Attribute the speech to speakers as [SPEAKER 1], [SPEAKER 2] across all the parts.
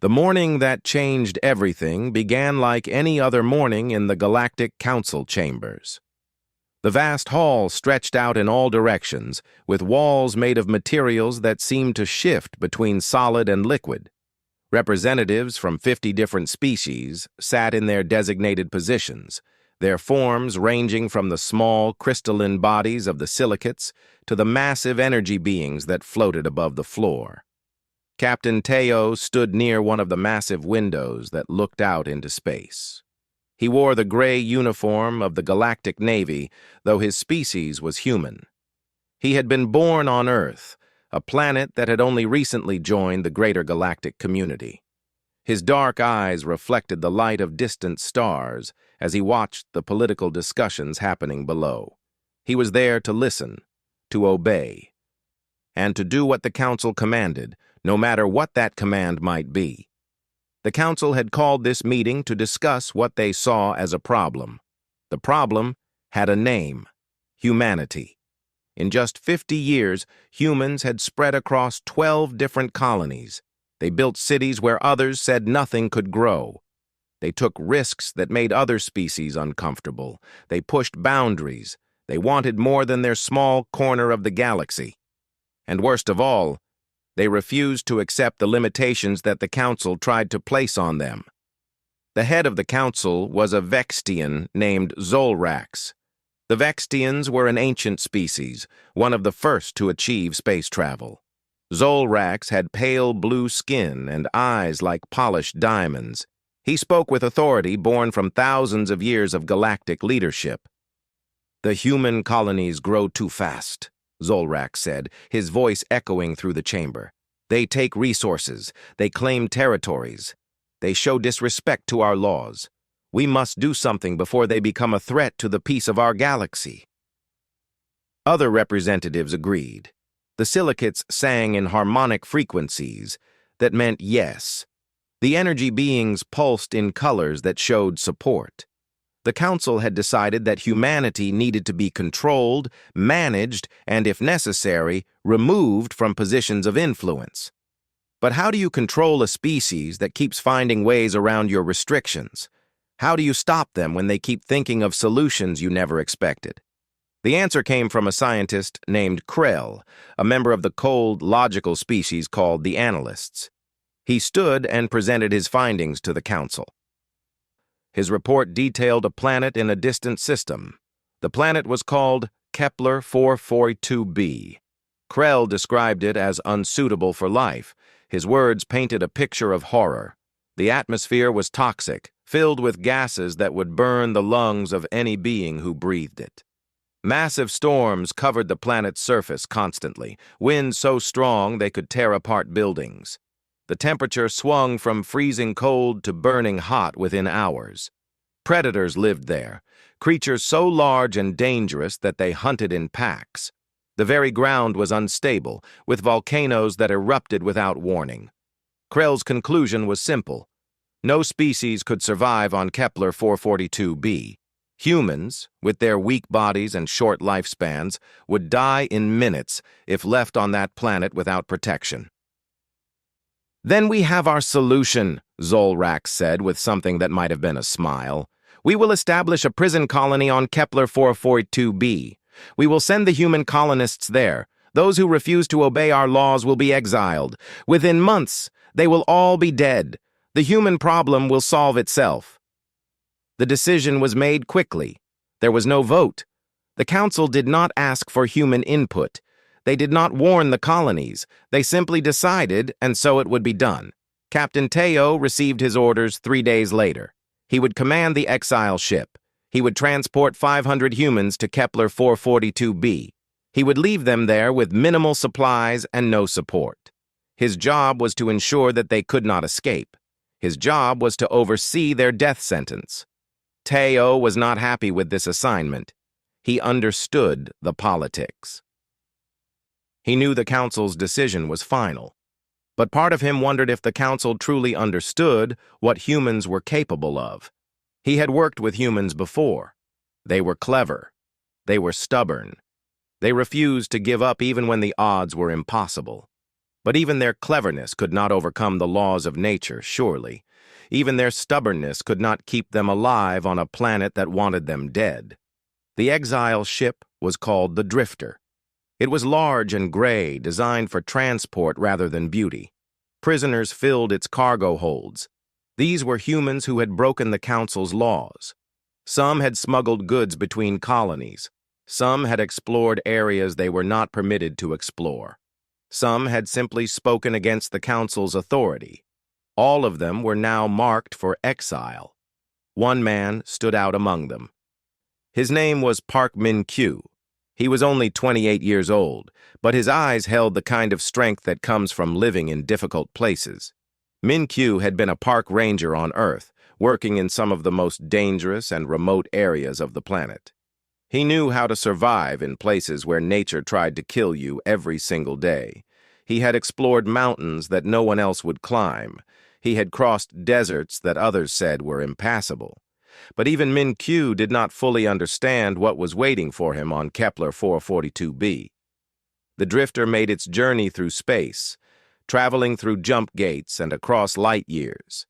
[SPEAKER 1] The morning that changed everything began like any other morning in the Galactic Council chambers. The vast hall stretched out in all directions, with walls made of materials that seemed to shift between solid and liquid. Representatives from 50 different species sat in their designated positions, their forms ranging from the small, crystalline bodies of the silicates to the massive energy beings that floated above the floor. Captain Teo stood near one of the massive windows that looked out into space. He wore the gray uniform of the Galactic Navy, though his species was human. He had been born on Earth, a planet that had only recently joined the greater galactic community. His dark eyes reflected the light of distant stars as he watched the political discussions happening below. He was there to listen, to obey, and to do what the Council commanded, no matter what that command might be. The Council had called this meeting to discuss what they saw as a problem. The problem had a name: humanity. In just 50 years, humans had spread across 12 different colonies. They built cities where others said nothing could grow. They took risks that made other species uncomfortable. They pushed boundaries. They wanted more than their small corner of the galaxy. And worst of all, they refused to accept the limitations that the Council tried to place on them. The head of the Council was a Vextian named Zolrax. The Vextians were an ancient species, one of the first to achieve space travel. Zolrax had pale blue skin and eyes like polished diamonds. He spoke with authority born from thousands of years of galactic leadership. "The human colonies grow too fast," Zolrax said, his voice echoing through the chamber. "They take resources. They claim territories. They show disrespect to our laws. We must do something before they become a threat to the peace of our galaxy." Other representatives agreed. The silicates sang in harmonic frequencies that meant yes. The energy beings pulsed in colors that showed support. The Council had decided that humanity needed to be controlled, managed, and, if necessary, removed from positions of influence. But how do you control a species that keeps finding ways around your restrictions? How do you stop them when they keep thinking of solutions you never expected? The answer came from a scientist named Krell, a member of the cold, logical species called the Analysts. He stood and presented his findings to the Council. His report detailed a planet in a distant system. The planet was called Kepler 442b. Krell described it as unsuitable for life. His words painted a picture of horror. The atmosphere was toxic, filled with gases that would burn the lungs of any being who breathed it. Massive storms covered the planet's surface constantly, winds so strong they could tear apart buildings. The temperature swung from freezing cold to burning hot within hours. Predators lived there, creatures so large and dangerous that they hunted in packs. The very ground was unstable, with volcanoes that erupted without warning. Krell's conclusion was simple. No species could survive on Kepler 442b. Humans, with their weak bodies and short lifespans, would die in minutes if left on that planet without protection. "Then we have our solution," Zolrax said with something that might have been a smile. "We will establish a prison colony on Kepler 442b. We will send the human colonists there. Those who refuse to obey our laws will be exiled. Within months, they will all be dead. The human problem will solve itself." The decision was made quickly. There was no vote. The Council did not ask for human input. They did not warn the colonies. They simply decided, and so it would be done. Captain Teo received his orders 3 days later. He would command the exile ship. He would transport 500 humans to Kepler 442b. He would leave them there with minimal supplies and no support. His job was to ensure that they could not escape. His job was to oversee their death sentence. Teo was not happy with this assignment. He understood the politics. He knew the Council's decision was final. But part of him wondered if the Council truly understood what humans were capable of. He had worked with humans before. They were clever. They were stubborn. They refused to give up even when the odds were impossible. But even their cleverness could not overcome the laws of nature, surely. Even their stubbornness could not keep them alive on a planet that wanted them dead. The exile ship was called the Drifter. It was large and gray, designed for transport rather than beauty. Prisoners filled its cargo holds. These were humans who had broken the Council's laws. Some had smuggled goods between colonies. Some had explored areas they were not permitted to explore. Some had simply spoken against the Council's authority. All of them were now marked for exile. One man stood out among them. His name was Park Min-kyu. He was only 28 years old, but his eyes held the kind of strength that comes from living in difficult places. Min-kyu had been a park ranger on Earth, working in some of the most dangerous and remote areas of the planet. He knew how to survive in places where nature tried to kill you every single day. He had explored mountains that no one else would climb. He had crossed deserts that others said were impassable. But even Min-kyu did not fully understand what was waiting for him on Kepler 442b. The Drifter made its journey through space, traveling through jump gates and across light years.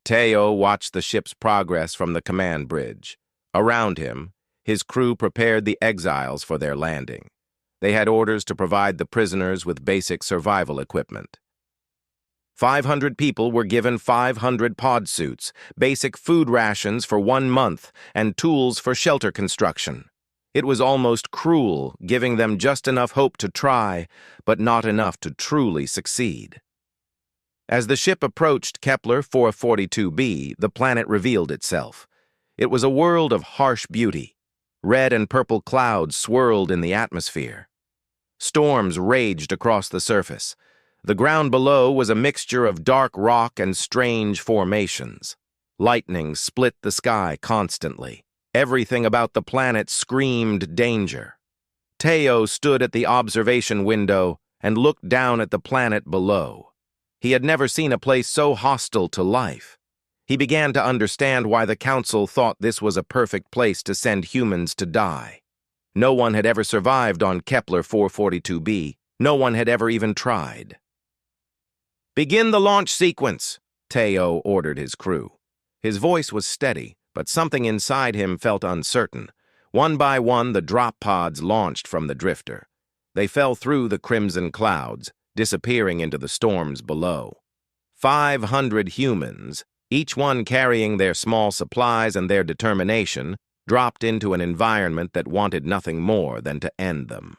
[SPEAKER 1] Teo watched the ship's progress from the command bridge. Around him, his crew prepared the exiles for their landing. They had orders to provide the prisoners with basic survival equipment. 500 people were given 500 pod suits, basic food rations for 1 month, and tools for shelter construction. It was almost cruel, giving them just enough hope to try, but not enough to truly succeed. As the ship approached Kepler 442b, the planet revealed itself. It was a world of harsh beauty. Red and purple clouds swirled in the atmosphere. Storms raged across the surface. The ground below was a mixture of dark rock and strange formations. Lightning split the sky constantly. Everything about the planet screamed danger. Teo stood at the observation window and looked down at the planet below. He had never seen a place so hostile to life. He began to understand why the Council thought this was a perfect place to send humans to die. No one had ever survived on Kepler 442b. No one had ever even tried. "Begin the launch sequence," Teo ordered his crew. His voice was steady, but something inside him felt uncertain. One by one, the drop pods launched from the Drifter. They fell through the crimson clouds, disappearing into the storms below. 500 humans, each one carrying their small supplies and their determination, dropped into an environment that wanted nothing more than to end them.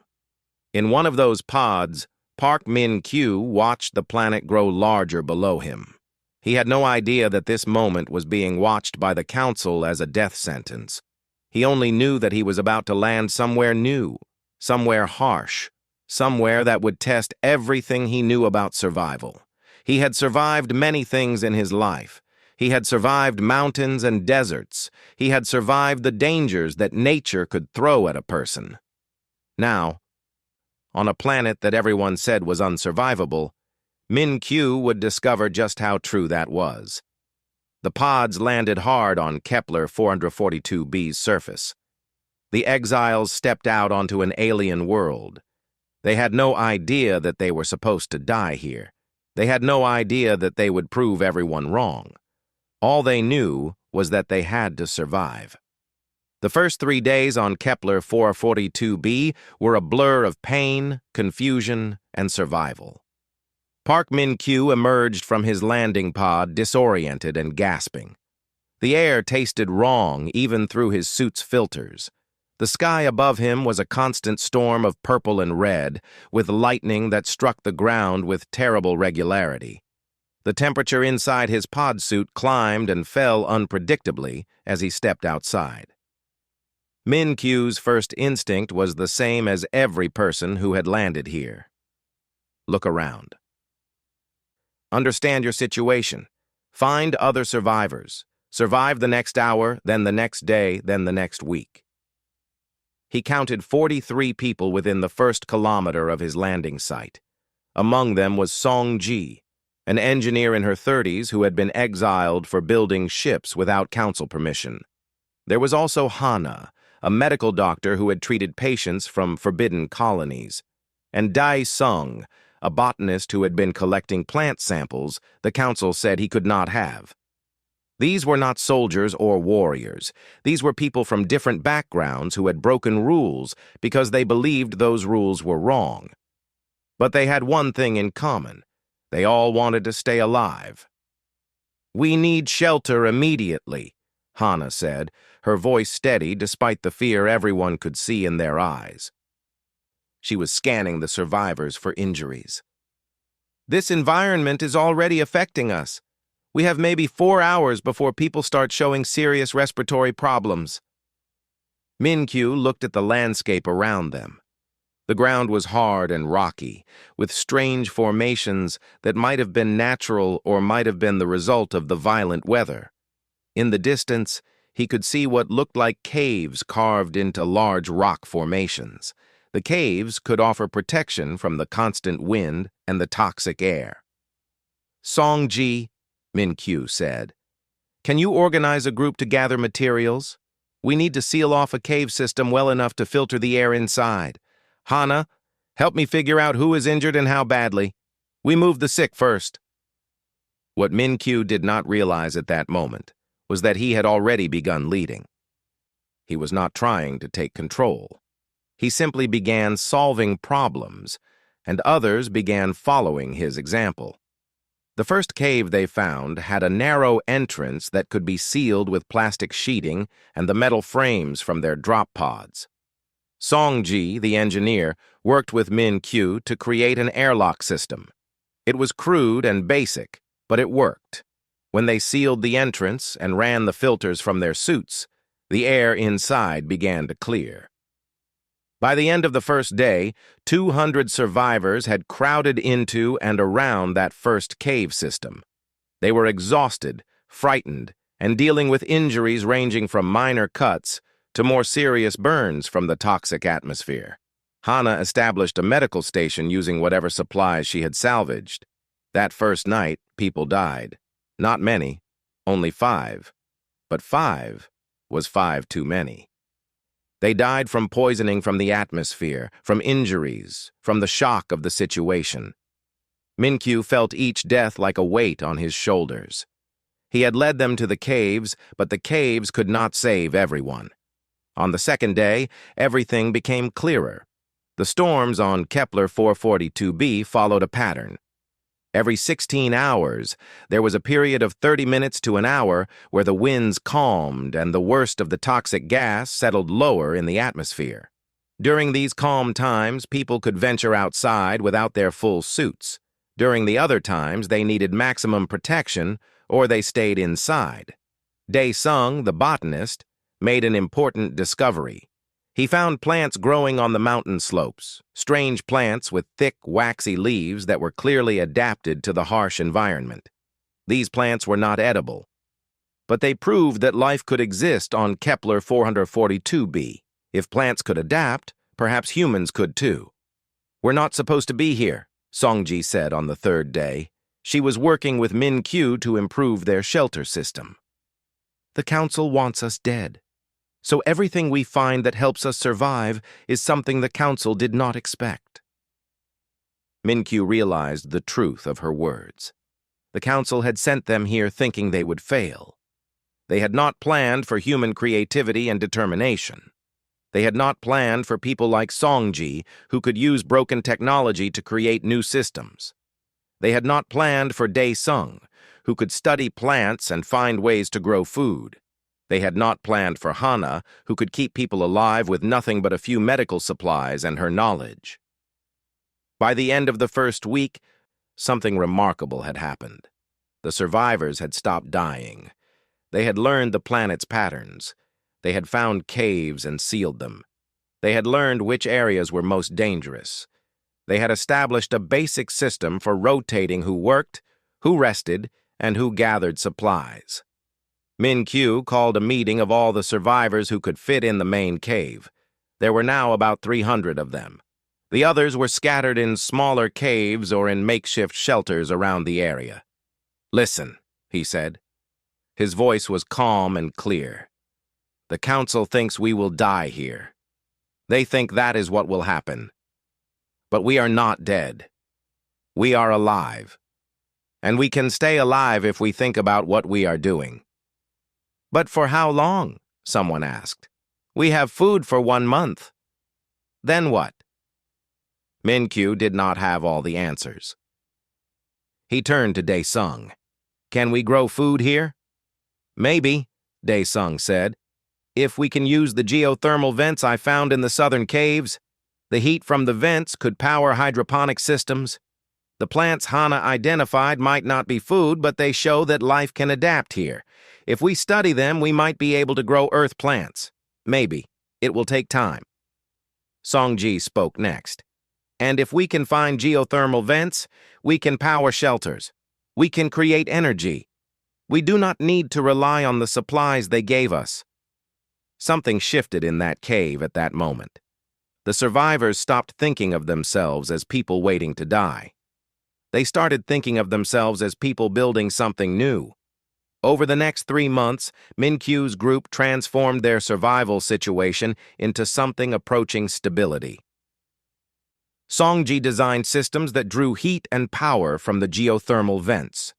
[SPEAKER 1] In one of those pods, Park Min-kyu watched the planet grow larger below him. He had no idea that this moment was being watched by the Council as a death sentence. He only knew that he was about to land somewhere new, somewhere harsh, somewhere that would test everything he knew about survival. He had survived many things in his life. He had survived mountains and deserts. He had survived the dangers that nature could throw at a person. Now, on a planet that everyone said was unsurvivable, Min-kyu would discover just how true that was. The pods landed hard on Kepler 442b's surface. The exiles stepped out onto an alien world. They had no idea that they were supposed to die here. They had no idea that they would prove everyone wrong. All they knew was that they had to survive. The first 3 days on Kepler 442b were a blur of pain, confusion, and survival. Park Min-kyu emerged from his landing pod disoriented and gasping. The air tasted wrong even through his suit's filters. The sky above him was a constant storm of purple and red, with lightning that struck the ground with terrible regularity. The temperature inside his pod suit climbed and fell unpredictably as he stepped outside. Min-kyu's first instinct was the same as every person who had landed here. Look around. Understand your situation. Find other survivors. Survive the next hour, then the next day, then the next week. He counted 43 people within the first kilometer of his landing site. Among them was Song Ji, an engineer in her 30s who had been exiled for building ships without council permission. There was also Hana, a medical doctor who had treated patients from forbidden colonies, and Dai Sung, a botanist who had been collecting plant samples the council said he could not have. These were not soldiers or warriors. These were people from different backgrounds who had broken rules because they believed those rules were wrong. But they had one thing in common. They all wanted to stay alive. "We need shelter immediately," Hannah said, her voice steady despite the fear everyone could see in their eyes. She was scanning the survivors for injuries. "This environment is already affecting us. We have maybe 4 hours before people start showing serious respiratory problems." Min-Kyu looked at the landscape around them. The ground was hard and rocky, with strange formations that might have been natural or might have been the result of the violent weather. In the distance, he could see what looked like caves carved into large rock formations. The caves could offer protection from the constant wind and the toxic air. "Song-ji," Min-Kyu said, "can you organize a group to gather materials? We need to seal off a cave system well enough to filter the air inside. Hana, help me figure out who is injured and how badly. We move the sick first." What Min-Kyu did not realize at that moment was that he had already begun leading. He was not trying to take control. He simply began solving problems, and others began following his example. The first cave they found had a narrow entrance that could be sealed with plastic sheeting and the metal frames from their drop pods. Song-ji, the engineer, worked with Min-Kyu to create an airlock system. It was crude and basic, but it worked. When they sealed the entrance and ran the filters from their suits, the air inside began to clear. By the end of the first day, 200 survivors had crowded into and around that first cave system. They were exhausted, frightened, and dealing with injuries ranging from minor cuts to more serious burns from the toxic atmosphere. Hana established a medical station using whatever supplies she had salvaged. That first night, people died. Not many, only 5. But 5 was 5 too many. They died from poisoning from the atmosphere, from injuries, from the shock of the situation. Min-Kyu felt each death like a weight on his shoulders. He had led them to the caves, but the caves could not save everyone. On the second day, everything became clearer. The storms on Kepler 442b followed a pattern. Every 16 hours, there was a period of 30 minutes to an hour where the winds calmed and the worst of the toxic gas settled lower in the atmosphere. During these calm times, people could venture outside without their full suits. During the other times, they needed maximum protection or they stayed inside. Dae-sung, the botanist, made an important discovery. He found plants growing on the mountain slopes, strange plants with thick, waxy leaves that were clearly adapted to the harsh environment. These plants were not edible, but they proved that life could exist on Kepler 442b. If plants could adapt, perhaps humans could too. "We're not supposed to be here," Song-ji said on the third day. She was working with Min-Kyu to improve their shelter system. "The council wants us dead. So everything we find that helps us survive is something the council did not expect." Min-Kyu realized the truth of her words. The council had sent them here thinking they would fail. They had not planned for human creativity and determination. They had not planned for people like Song-ji who could use broken technology to create new systems. They had not planned for Dae-sung, who could study plants and find ways to grow food. They had not planned for Hana, who could keep people alive with nothing but a few medical supplies and her knowledge. By the end of the first week, something remarkable had happened. The survivors had stopped dying. They had learned the planet's patterns. They had found caves and sealed them. They had learned which areas were most dangerous. They had established a basic system for rotating who worked, who rested, and who gathered supplies. Min-Kyu called a meeting of all the survivors who could fit in the main cave. There were now about 300 of them. The others were scattered in smaller caves or in makeshift shelters around the area. "Listen," he said. His voice was calm and clear. "The council thinks we will die here. They think that is what will happen. But we are not dead. We are alive. And we can stay alive if we think about what we are doing. But for how long? Someone asked. We have food for 1 month. Then what? Min-Q did not have all the answers. He turned to Dae-sung. Can we grow food here? Maybe, Dae-sung said. If we can use the geothermal vents I found in the southern caves, the heat from the vents could power hydroponic systems. The plants Hana identified might not be food, but they show that life can adapt here. If we study them, we might be able to grow earth plants. Maybe. It will take time. Song-ji spoke next. And if we can find geothermal vents, we can power shelters. We can create energy. We do not need to rely on the supplies they gave us. Something shifted in that cave at that moment. The survivors stopped thinking of themselves as people waiting to die. They started thinking of themselves as people building something new. Over the next 3 months, Min-Q's group transformed their survival situation into something approaching stability. Song-ji designed systems that drew heat and power from the geothermal vents.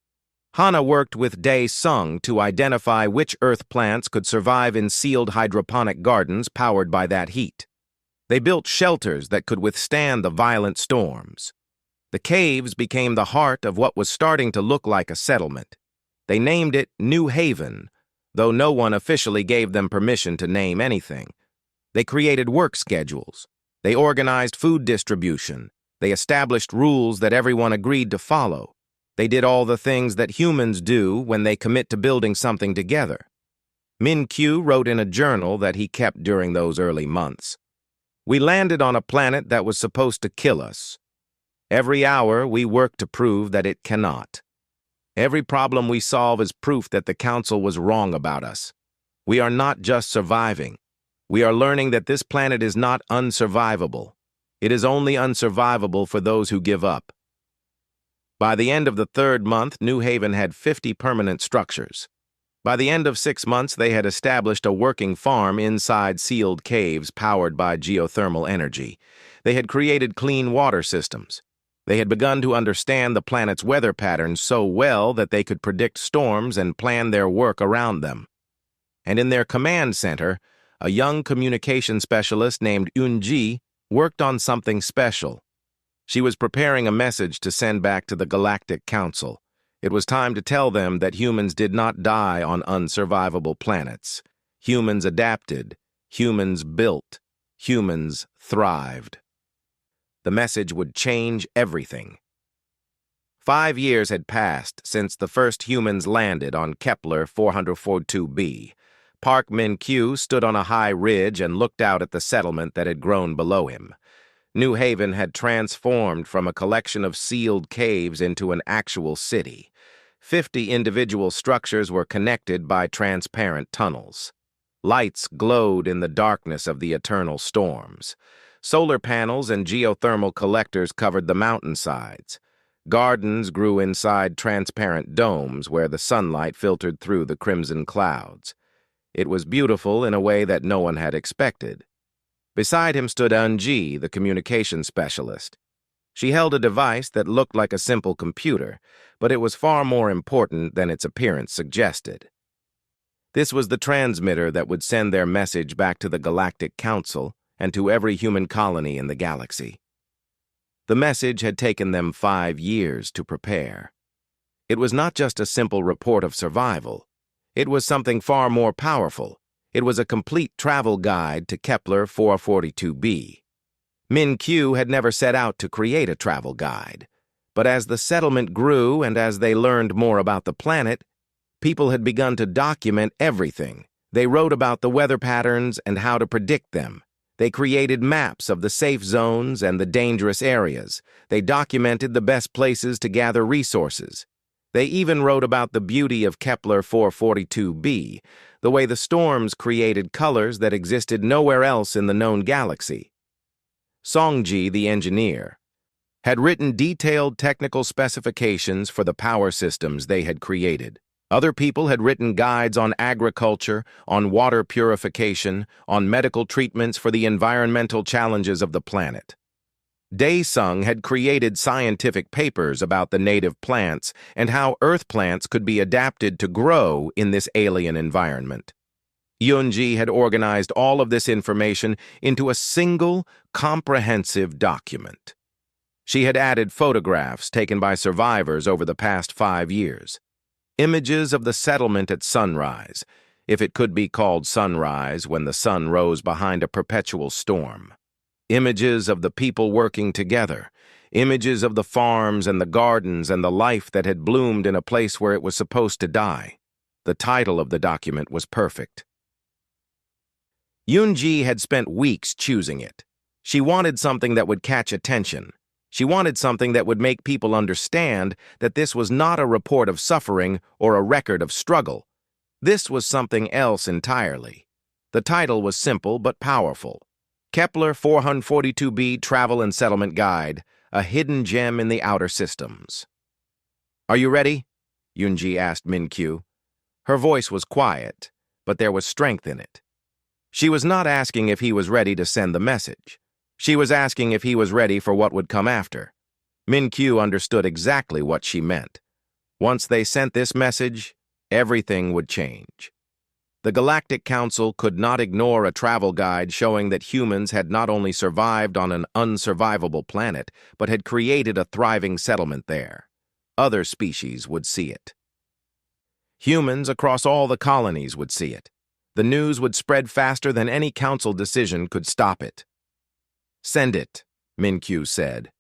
[SPEAKER 1] Hana worked with Dae-sung to identify which earth plants could survive in sealed hydroponic gardens powered by that heat. They built shelters that could withstand the violent storms. The caves became the heart of what was starting to look like a settlement. They named it New Haven, though no one officially gave them permission to name anything. They created work schedules. They organized food distribution. They established rules that everyone agreed to follow. They did all the things that humans do when they commit to building something together. Min-Q wrote in a journal that he kept during those early months. We landed on a planet that was supposed to kill us. Every hour we work to prove that it cannot. Every problem we solve is proof that the Council was wrong about us. We are not just surviving. We are learning that this planet is not unsurvivable. It is only unsurvivable for those who give up. By the end of the 3rd month, New Haven had 50 permanent structures. By the end of 6 months, they had established a working farm inside sealed caves powered by geothermal energy. They had created clean water systems. They had begun to understand the planet's weather patterns so well that they could predict storms and plan their work around them. And in their command center, a young communication specialist named Eun-ji worked on something special. She was preparing a message to send back to the Galactic Council. It was time to tell them that humans did not die on unsurvivable planets. Humans adapted. Humans built. Humans thrived. The message would change everything. 5 years had passed since the first humans landed on Kepler 442b. Park Min-Q stood on a high ridge and looked out at the settlement that had grown below him. New Haven had transformed from a collection of sealed caves into an actual city. 50 individual structures were connected by transparent tunnels. Lights glowed in the darkness of the eternal storms. Solar panels and geothermal collectors covered the mountainsides. Gardens grew inside transparent domes where the sunlight filtered through the crimson clouds. It was beautiful in a way that no one had expected. Beside him stood Eun-ji, the communication specialist. She held a device that looked like a simple computer, but it was far more important than its appearance suggested. This was the transmitter that would send their message back to the Galactic Council and to every human colony in the galaxy. The message had taken them 5 years to prepare. It was not just a simple report of survival. It was something far more powerful. It was a complete travel guide to Kepler 442b. Min-Q had never set out to create a travel guide. But as the settlement grew and as they learned more about the planet, people had begun to document everything. They wrote about the weather patterns and how to predict them. They created maps of the safe zones and the dangerous areas. They documented the best places to gather resources. They even wrote about the beauty of Kepler 442b, the way the storms created colors that existed nowhere else in the known galaxy. Song-ji, the engineer, had written detailed technical specifications for the power systems they had created. Other people had written guides on agriculture, on water purification, on medical treatments for the environmental challenges of the planet. Dae-sung had created scientific papers about the native plants and how Earth plants could be adapted to grow in this alien environment. Yoonji had organized all of this information into a single, comprehensive document. She had added photographs taken by survivors over the past 5 years. Images of the settlement at sunrise, if it could be called sunrise when the sun rose behind a perpetual storm. Images of the people working together. Images of the farms and the gardens and the life that had bloomed in a place where it was supposed to die. The title of the document was perfect. Yoonji had spent weeks choosing it. She wanted something that would catch attention. She wanted something that would make people understand that this was not a report of suffering or a record of struggle. This was something else entirely. The title was simple but powerful. Kepler 442b Travel and Settlement Guide, a hidden gem in the outer systems. "Are you ready?" Yoonji asked Min-kyu. Her voice was quiet, but there was strength in it. She was not asking if he was ready to send the message. She was asking if he was ready for what would come after. Min-kyu understood exactly what she meant. Once they sent this message, everything would change. The Galactic Council could not ignore a travel guide showing that humans had not only survived on an unsurvivable planet, but had created a thriving settlement there. Other species would see it. Humans across all the colonies would see it. The news would spread faster than any council decision could stop it. "Send it," Min-kyu said.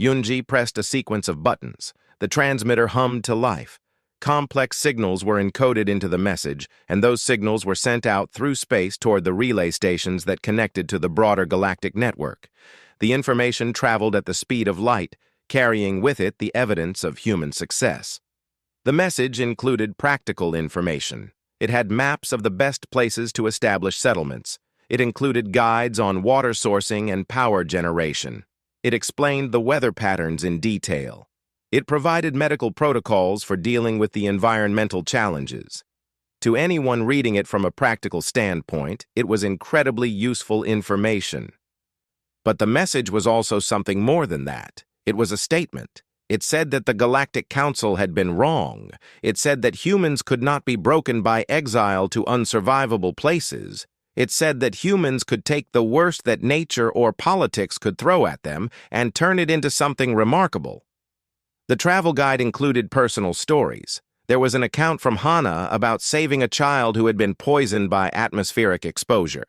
[SPEAKER 1] Yoonji pressed a sequence of buttons. The transmitter hummed to life. Complex signals were encoded into the message, and those signals were sent out through space toward the relay stations that connected to the broader galactic network. The information traveled at the speed of light, carrying with it the evidence of human success. The message included practical information. It had maps of the best places to establish settlements. It included guides on water sourcing and power generation. It explained the weather patterns in detail. It provided medical protocols for dealing with the environmental challenges. To anyone reading it from a practical standpoint, it was incredibly useful information. But the message was also something more than that. It was a statement. It said that the Galactic Council had been wrong. It said that humans could not be broken by exile to unsurvivable places. It said that humans could take the worst that nature or politics could throw at them and turn it into something remarkable. The travel guide included personal stories. There was an account from Hana about saving a child who had been poisoned by atmospheric exposure.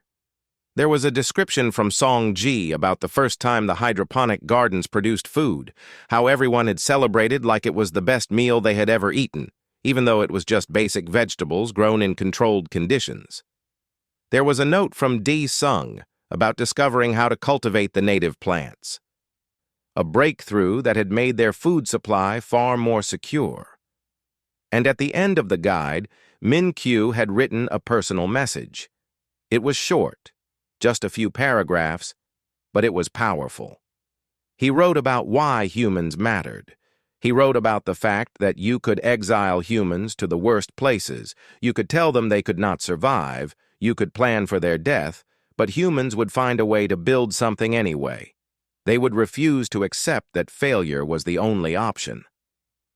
[SPEAKER 1] There was a description from Song Ji about the first time the hydroponic gardens produced food, how everyone had celebrated like it was the best meal they had ever eaten, even though it was just basic vegetables grown in controlled conditions. There was a note from Dae-sung about discovering how to cultivate the native plants. A breakthrough that had made their food supply far more secure. And at the end of the guide, Min-kyu had written a personal message. It was short, just a few paragraphs, but it was powerful. He wrote about why humans mattered. He wrote about the fact that you could exile humans to the worst places, you could tell them they could not survive, you could plan for their death, but humans would find a way to build something anyway. They would refuse to accept that failure was the only option.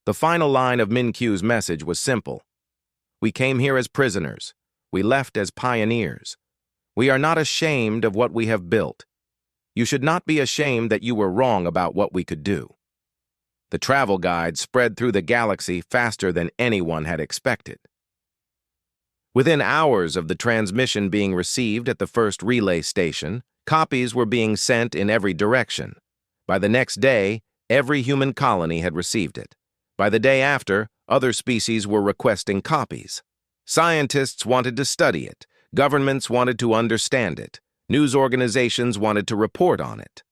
[SPEAKER 1] The final line of Min-kyu's message was simple. "We came here as prisoners. We left as pioneers. We are not ashamed of what we have built. You should not be ashamed that you were wrong about what we could do." The travel guide spread through the galaxy faster than anyone had expected. Within hours of the transmission being received at the first relay station, copies were being sent in every direction. By the next day, every human colony had received it. By the day after, other species were requesting copies. Scientists wanted to study it. Governments wanted to understand it. News organizations wanted to report on it.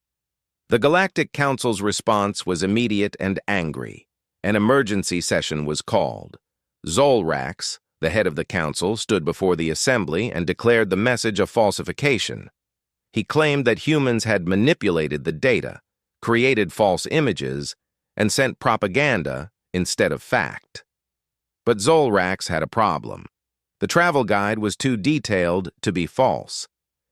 [SPEAKER 1] The Galactic Council's response was immediate and angry. An emergency session was called. Zolrax, the head of the council, stood before the assembly and declared the message a falsification. He claimed that humans had manipulated the data, created false images, and sent propaganda instead of fact. But Zolrax had a problem. The travel guide was too detailed to be false.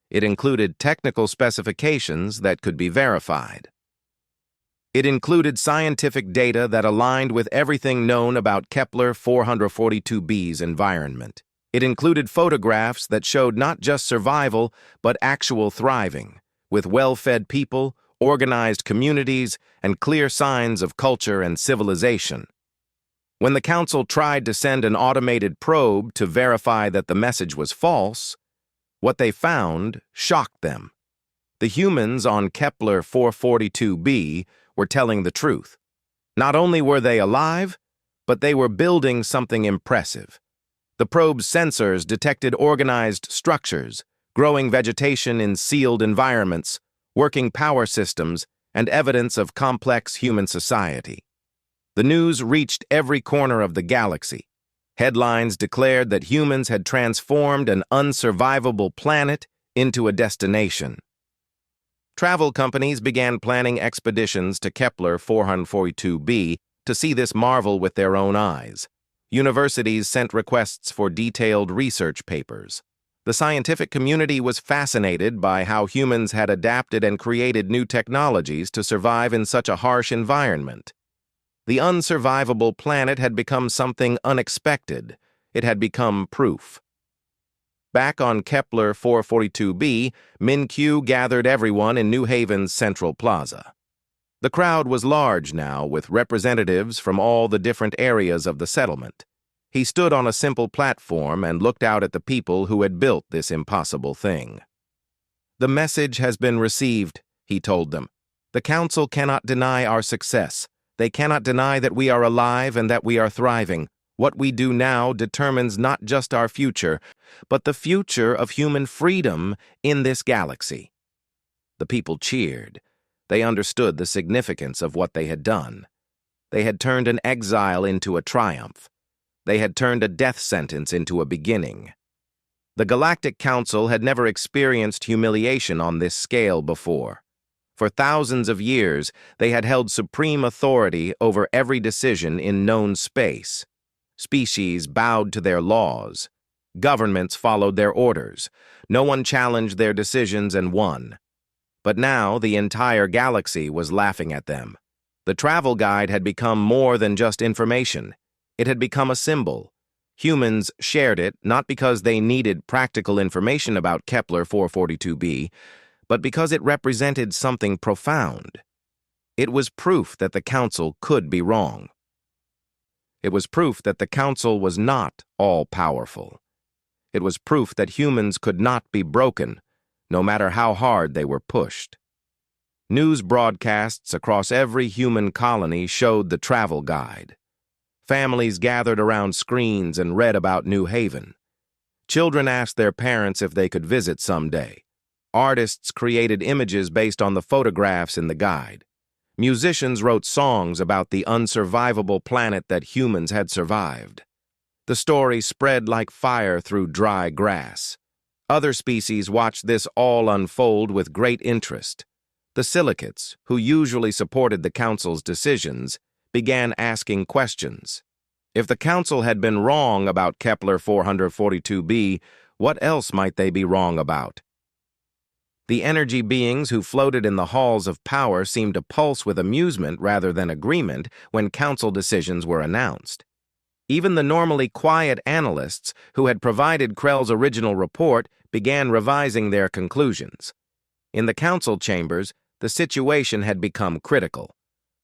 [SPEAKER 1] It included technical specifications that could be verified. It included scientific data that aligned with everything known about Kepler 442b's environment. It included photographs that showed not just survival, but actual thriving, with well-fed people, organized communities, and clear signs of culture and civilization. When the Council tried to send an automated probe to verify that the message was false, what they found shocked them. The humans on Kepler 442b were telling the truth. Not only were they alive, but they were building something impressive. The probe's sensors detected organized structures, growing vegetation in sealed environments, working power systems, and evidence of complex human society. The news reached every corner of the galaxy. Headlines declared that humans had transformed an unsurvivable planet into a destination. Travel companies began planning expeditions to Kepler 442b to see this marvel with their own eyes. Universities sent requests for detailed research papers. The scientific community was fascinated by how humans had adapted and created new technologies to survive in such a harsh environment. The unsurvivable planet had become something unexpected. It had become proof. Back on Kepler 442b, Min-Q gathered everyone in New Haven's Central Plaza. The crowd was large now, with representatives from all the different areas of the settlement. He stood on a simple platform and looked out at the people who had built this impossible thing. "The message has been received," he told them. "The Council cannot deny our success. They cannot deny that we are alive and that we are thriving. What we do now determines not just our future, but the future of human freedom in this galaxy." The people cheered. They understood the significance of what they had done. They had turned an exile into a triumph. They had turned a death sentence into a beginning. The Galactic Council had never experienced humiliation on this scale before. For thousands of years, they had held supreme authority over every decision in known space. Species bowed to their laws. Governments followed their orders. No one challenged their decisions and won. But now the entire galaxy was laughing at them. The travel guide had become more than just information. It had become a symbol. Humans shared it not because they needed practical information about Kepler 442b, but because it represented something profound. It was proof that the Council could be wrong. It was proof that the Council was not all-powerful. It was proof that humans could not be broken, no matter how hard they were pushed. News broadcasts across every human colony showed the travel guide. Families gathered around screens and read about New Haven. Children asked their parents if they could visit someday. Artists created images based on the photographs in the guide. Musicians wrote songs about the unsurvivable planet that humans had survived. The story spread like fire through dry grass. Other species watched this all unfold with great interest. The silicates, who usually supported the Council's decisions, began asking questions. If the Council had been wrong about Kepler 442b, what else might they be wrong about? The energy beings who floated in the halls of power seemed to pulse with amusement rather than agreement when Council decisions were announced. Even the normally quiet analysts who had provided Krell's original report began revising their conclusions. In the Council chambers, the situation had become critical.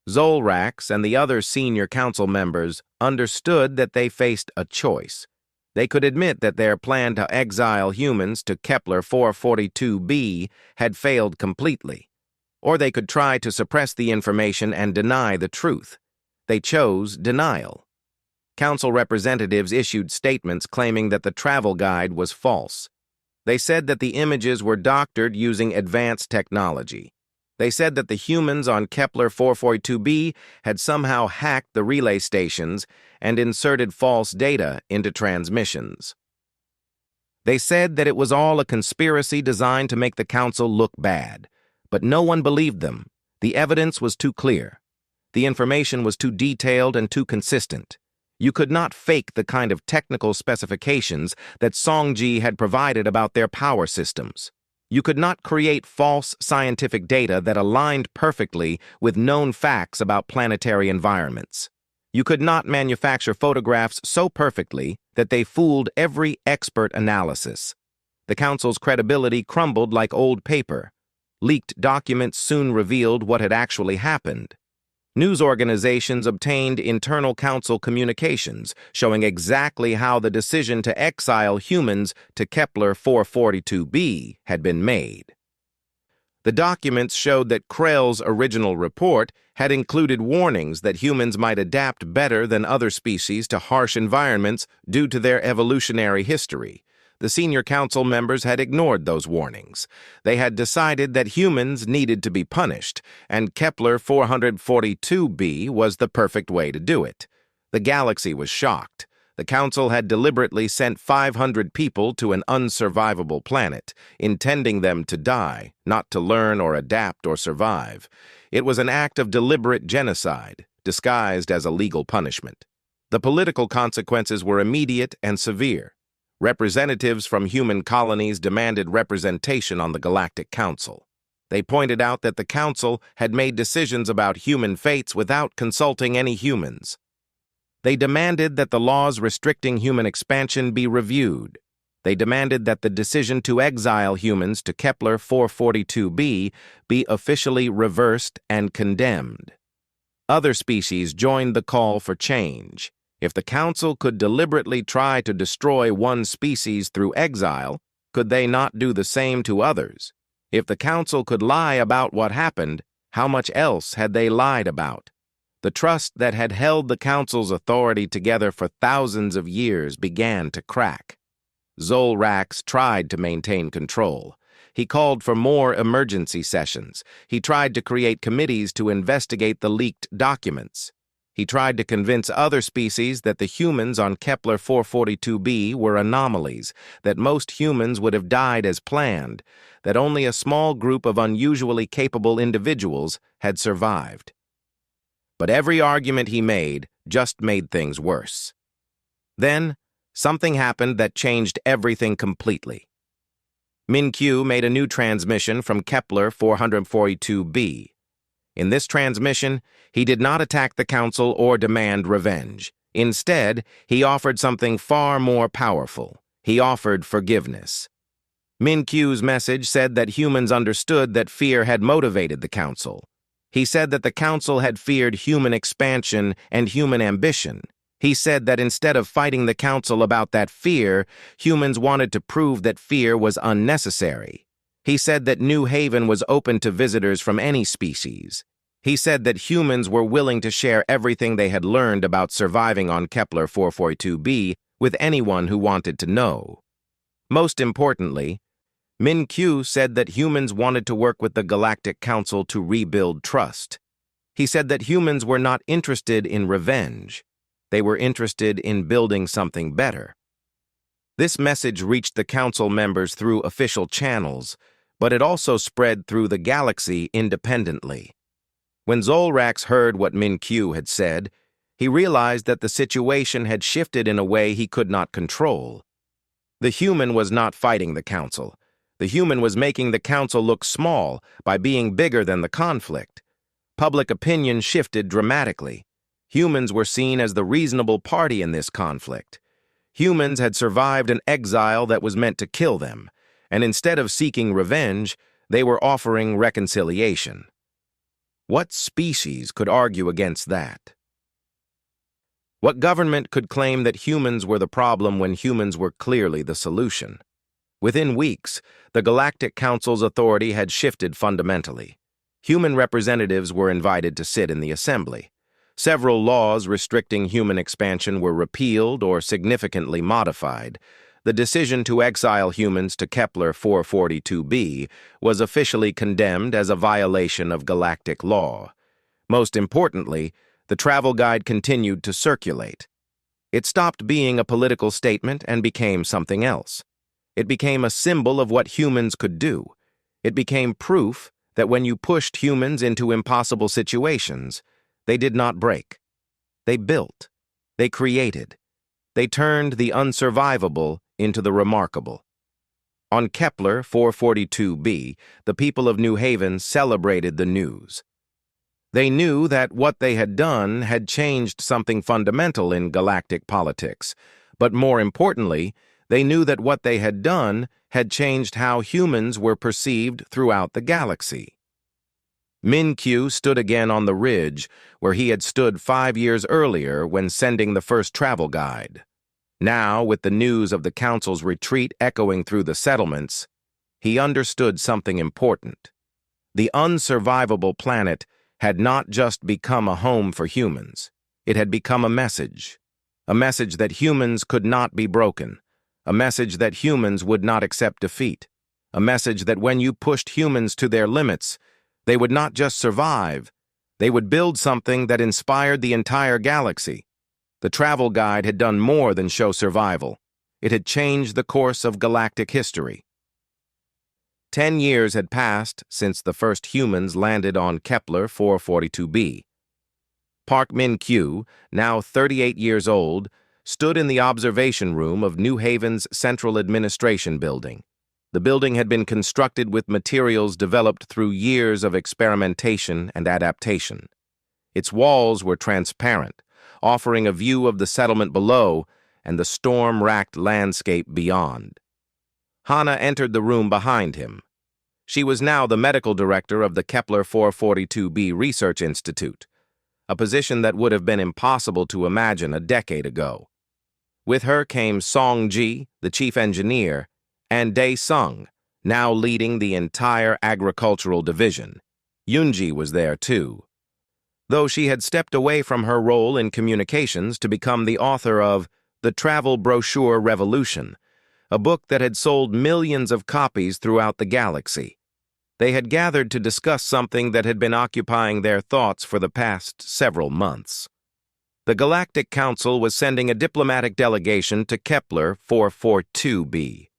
[SPEAKER 1] Zolrax and the other senior Council members understood that they faced a choice. They could admit that their plan to exile humans to Kepler 442b had failed completely, or they could try to suppress the information and deny the truth. They chose denial. Council representatives issued statements claiming that the travel guide was false. They said that the images were doctored using advanced technology. They said that the humans on Kepler 442b had somehow hacked the relay stations and inserted false data into transmissions. They said that it was all a conspiracy designed to make the Council look bad, but no one believed them. The evidence was too clear. The information was too detailed and too consistent. You could not fake the kind of technical specifications that Songji had provided about their power systems. You could not create false scientific data that aligned perfectly with known facts about planetary environments. You could not manufacture photographs so perfectly that they fooled every expert analysis. The Council's credibility crumbled like old paper. Leaked documents soon revealed what had actually happened. News organizations obtained internal Council communications showing exactly how the decision to exile humans to Kepler 442b had been made. The documents showed that Krell's original report had included warnings that humans might adapt better than other species to harsh environments due to their evolutionary history. The senior council members had ignored those warnings. They had decided that humans needed to be punished, and Kepler 442b was the perfect way to do it. The galaxy was shocked. The council had deliberately sent 500 people to an unsurvivable planet, intending them to die, not to learn or adapt or survive. It was an act of deliberate genocide, disguised as a legal punishment. The political consequences were immediate and severe. Representatives from human colonies demanded representation on the Galactic Council. They pointed out that the Council had made decisions about human fates without consulting any humans. They demanded that the laws restricting human expansion be reviewed. They demanded that the decision to exile humans to Kepler 442b be officially reversed and condemned. Other species joined the call for change. If the Council could deliberately try to destroy one species through exile, could they not do the same to others? If the Council could lie about what happened, how much else had they lied about? The trust that had held the Council's authority together for thousands of years began to crack. Zolrax tried to maintain control. He called for more emergency sessions. He tried to create committees to investigate the leaked documents. He tried to convince other species that the humans on Kepler 442b were anomalies, that most humans would have died as planned, that only a small group of unusually capable individuals had survived. But every argument he made just made things worse. Then, something happened that changed everything completely. Min-Q made a new transmission from Kepler 442b. In this transmission, he did not attack the Council or demand revenge. Instead, he offered something far more powerful. He offered forgiveness. Min-Q's message said that humans understood that fear had motivated the Council. He said that the Council had feared human expansion and human ambition. He said that instead of fighting the Council about that fear, humans wanted to prove that fear was unnecessary. He said that New Haven was open to visitors from any species. He said that humans were willing to share everything they had learned about surviving on Kepler 442b with anyone who wanted to know. Most importantly, Min-Q said that humans wanted to work with the Galactic Council to rebuild trust. He said that humans were not interested in revenge. They were interested in building something better. This message reached the Council members through official channels, but it also spread through the galaxy independently. When Zolrax heard what Min-Q had said, he realized that the situation had shifted in a way he could not control. The human was not fighting the Council. The human was making the Council look small by being bigger than the conflict. Public opinion shifted dramatically. Humans were seen as the reasonable party in this conflict. Humans had survived an exile that was meant to kill them, and instead of seeking revenge, they were offering reconciliation. What species could argue against that? What government could claim that humans were the problem when humans were clearly the solution? Within weeks, the Galactic Council's authority had shifted fundamentally. Human representatives were invited to sit in the assembly. Several laws restricting human expansion were repealed or significantly modified. The decision to exile humans to Kepler 442b was officially condemned as a violation of galactic law. Most importantly, the travel guide continued to circulate. It stopped being a political statement and became something else. It became a symbol of what humans could do. It became proof that when you pushed humans into impossible situations, they did not break. They built. They created. They turned the unsurvivable into the remarkable. On Kepler 442b, the people of New Haven celebrated the news. They knew that what they had done had changed something fundamental in galactic politics, but more importantly, they knew that what they had done had changed how humans were perceived throughout the galaxy. Min-Q stood again on the ridge where he had stood 5 years earlier when sending the first travel guide. Now, with the news of the Council's retreat echoing through the settlements, he understood something important. The unsurvivable planet had not just become a home for humans. It had become a message that humans could not be broken, a message that humans would not accept defeat, a message that when you pushed humans to their limits, they would not just survive, they would build something that inspired the entire galaxy. The travel guide had done more than show survival. It had changed the course of galactic history. 10 years had passed since the first humans landed on Kepler 442b. Park Min-Q, now 38 years old, stood in the observation room of New Haven's Central Administration Building. The building had been constructed with materials developed through years of experimentation and adaptation. Its walls were transparent, offering a view of the settlement below and the storm-racked landscape beyond. Hannah entered the room behind him. She was now the medical director of the Kepler 442b Research Institute, a position that would have been impossible to imagine a decade ago. With her came Song Ji, the chief engineer, and Dae Sung, now leading the entire agricultural division. Yoonji was there too, though she had stepped away from her role in communications to become the author of The Travel Brochure Revolution, a book that had sold millions of copies throughout the galaxy. They had gathered to discuss something that had been occupying their thoughts for the past several months. The Galactic Council was sending a diplomatic delegation to Kepler 442b.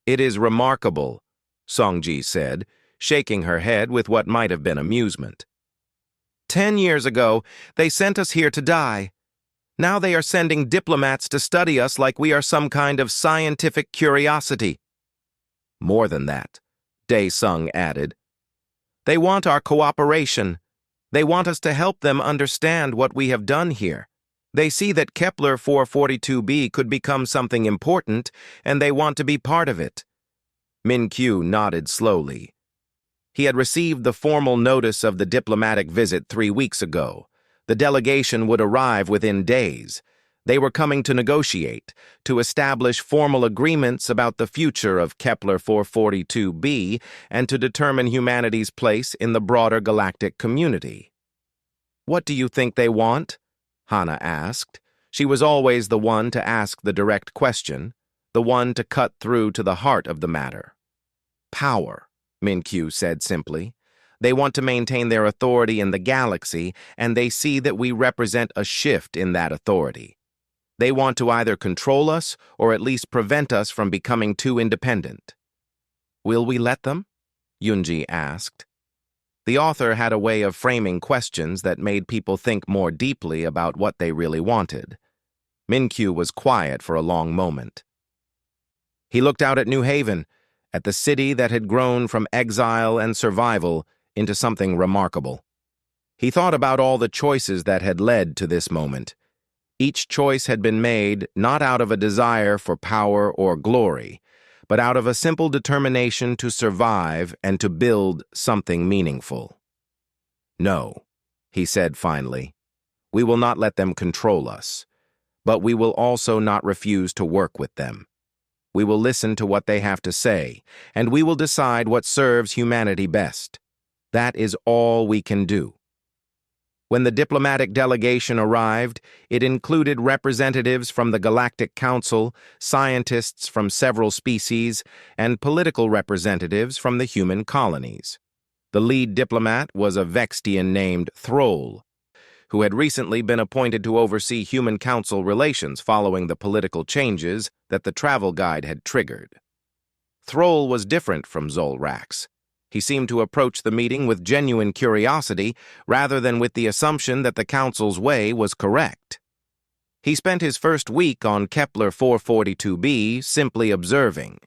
[SPEAKER 1] "It is remarkable," Songji said, shaking her head with what might have been amusement. 10 years ago, they sent us here to die. Now they are sending diplomats to study us like we are some kind of scientific curiosity. More than that, Dae Sung added. They want our cooperation. They want us to help them understand what we have done here. They see that Kepler 442b could become something important, and they want to be part of it. Min-Q nodded slowly. He had received the formal notice of the diplomatic visit 3 weeks ago. The delegation would arrive within days. They were coming to negotiate, to establish formal agreements about the future of Kepler 442b and to determine humanity's place in the broader galactic community. "What do you think they want?" Hannah asked. She was always the one to ask the direct question, the one to cut through to the heart of the matter. "Power," Min-Q said simply. "They want to maintain their authority in the galaxy, and they see that we represent a shift in that authority. They want to either control us or at least prevent us from becoming too independent." "Will we let them?" Yoonji asked. The author had a way of framing questions that made people think more deeply about what they really wanted. Min-Q was quiet for a long moment. He looked out at New Haven, at the city that had grown from exile and survival into something remarkable. He thought about all the choices that had led to this moment. Each choice had been made not out of a desire for power or glory, but out of a simple determination to survive and to build something meaningful. "No," he said finally, "we will not let them control us, but we will also not refuse to work with them. We will listen to what they have to say, and we will decide what serves humanity best. That is all we can do." When the diplomatic delegation arrived, it included representatives from the Galactic Council, scientists from several species, and political representatives from the human colonies. The lead diplomat was a Vextian named Thrall, who had recently been appointed to oversee human council relations following the political changes that the travel guide had triggered. Thrall was different from Zolrax. He seemed to approach the meeting with genuine curiosity rather than with the assumption that the Council's way was correct. He spent his first week on Kepler 442b simply observing.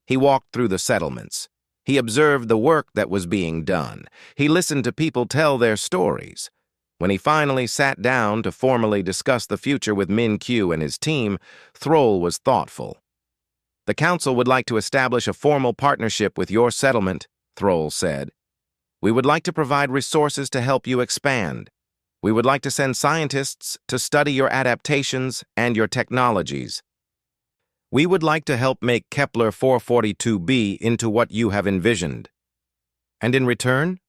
[SPEAKER 1] He walked through the settlements. He observed the work that was being done. He listened to people tell their stories. When he finally sat down to formally discuss the future with Min-Q and his team, Thrall was thoughtful. "The Council would like to establish a formal partnership with your settlement," Thrall said. "We would like to provide resources to help you expand. We would like to send scientists to study your adaptations and your technologies. We would like to help make Kepler 442b into what you have envisioned." "And in return?"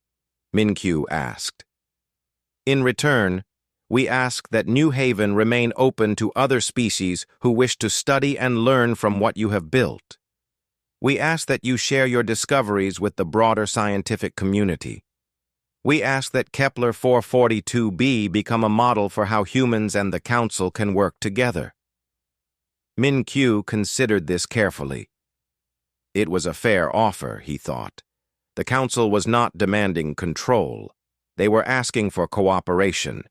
[SPEAKER 1] Min-Q asked. "In return, we ask that New Haven remain open to other species who wish to study and learn from what you have built. We ask that you share your discoveries with the broader scientific community. We ask that Kepler 442b become a model for how humans and the Council can work together." Min-Q considered this carefully. It was a fair offer, he thought. The Council was not demanding control. They were asking for cooperation.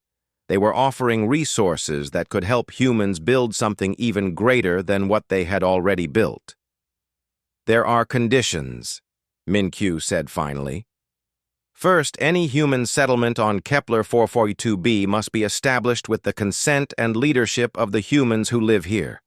[SPEAKER 1] They were offering resources that could help humans build something even greater than what they had already built. "There are conditions," Min-Q said finally. "First, any human settlement on Kepler 442b must be established with the consent and leadership of the humans who live here.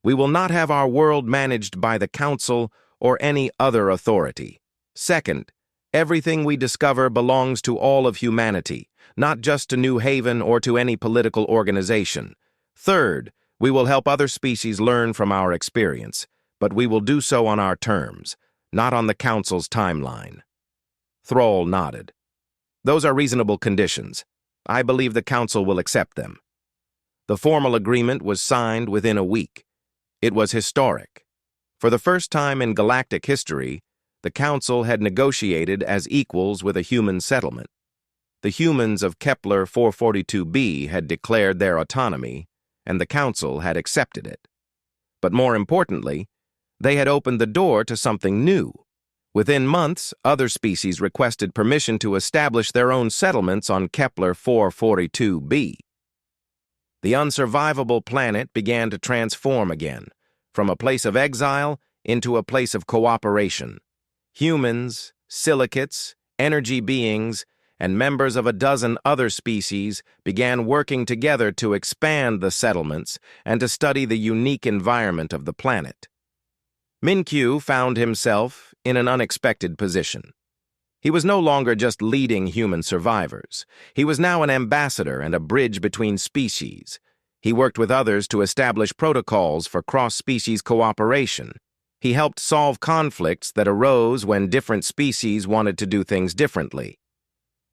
[SPEAKER 1] We will not have our world managed by the Council or any other authority. Second, everything we discover belongs to all of humanity, not just to New Haven or to any political organization. Third, we will help other species learn from our experience, but we will do so on our terms, not on the Council's timeline." Thrall nodded. "Those are reasonable conditions. I believe the Council will accept them." The formal agreement was signed within a week. It was historic. For the first time in galactic history, the Council had negotiated as equals with a human settlement. The humans of Kepler 442b had declared their autonomy, and the Council had accepted it. But more importantly, they had opened the door to something new. Within months, other species requested permission to establish their own settlements on Kepler 442b. The Unsurvivable planet began to transform again, from a place of exile into a place of cooperation. Humans, silicates, energy beings, and members of a dozen other species began working together to expand the settlements and to study the unique environment of the planet. Min-Q found himself in an unexpected position. He was no longer just leading human survivors. He was now an ambassador and a bridge between species. He worked with others to establish protocols for cross-species cooperation. He helped solve conflicts that arose when different species wanted to do things differently.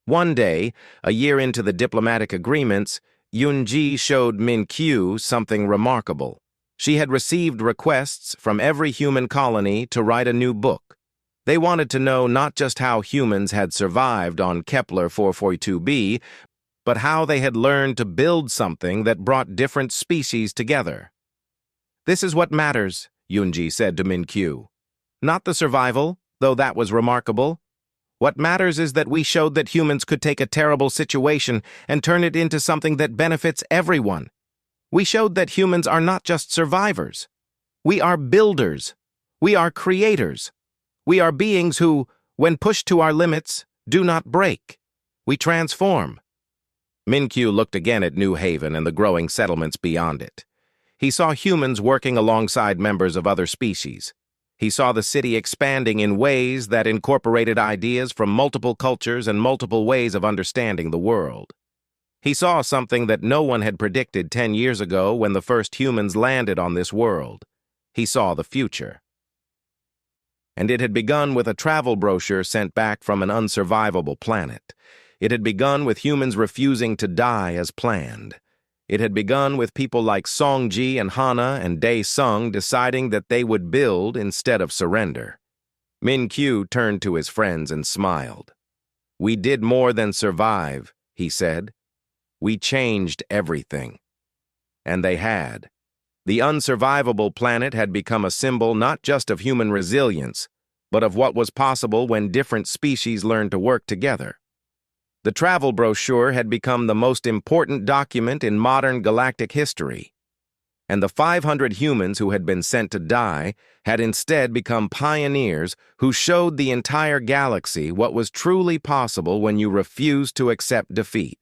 [SPEAKER 1] One day, a year into the diplomatic agreements, Yunji showed Min-Q something remarkable. She had received requests from every human colony to write a new book. They wanted to know not just how humans had survived on Kepler 442b, but how they had learned to build something that brought different species together. "This is what matters," Yunji said to Min-Q. "Not the survival, though that was remarkable. What matters is that we showed that humans could take a terrible situation and turn it into something that benefits everyone. We showed that humans are not just survivors. We are builders. We are creators. We are beings who, when pushed to our limits, do not break. We transform." Min-Q looked again at New Haven and the growing settlements beyond it. He saw humans working alongside members of other species. He saw the city expanding in ways that incorporated ideas from multiple cultures and multiple ways of understanding the world. He saw something that no one had predicted 10 years ago when the first humans landed on this world. He saw the future. And it had begun with a travel brochure sent back from an unsurvivable planet. It had begun with humans refusing to die as planned. It had begun with people like Songji and Hana and Dae Sung deciding that they would build instead of surrender. Min-Q turned to his friends and smiled. "We did more than survive," he said. "We changed everything." And they had. The unsurvivable planet had become a symbol not just of human resilience, but of what was possible when different species learned to work together. The travel brochure had become the most important document in modern galactic history. and the 500 humans who had been sent to die had instead become pioneers who showed the entire galaxy what was truly possible when you refused to accept defeat.